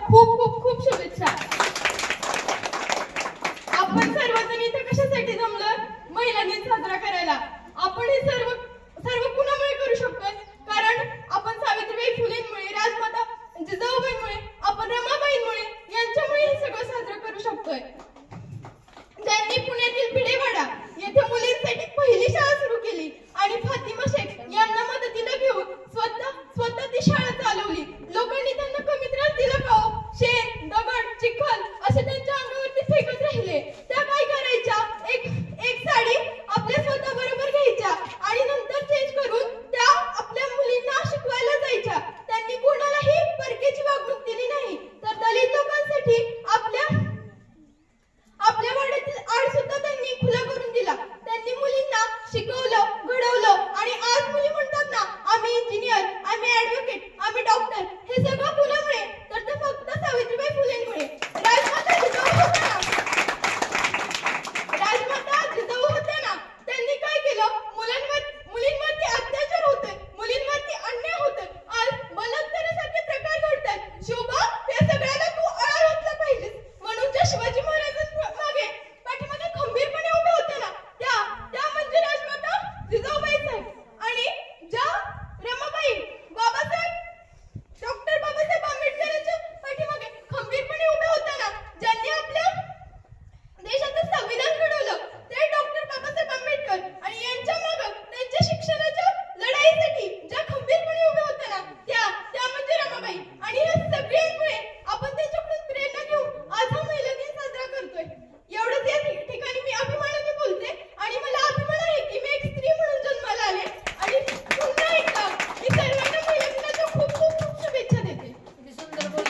खूप खूप खूप शुभेच्छा. आपण सर्वजण इथे कशासाठी जमलं? महिला दिन साजरा करायला. आपण हे सर्व कुणामुळे करू शकतोय? कारण आपण सावित्रीबाई फुलेंमुळे, राजमाता जिजाऊबाईंमुळे, आपण रमाबाईंमुळे यांच्यामुळे हे सगळं साजरं करू शकतोय. ज्यांनी पुण्यातील भिडेवाडा येथे मुलींसाठी पहिली शाळा सुरू केली आणि फातिमा शेख यांना मदतीला घेऊन स्वतः ती शाळा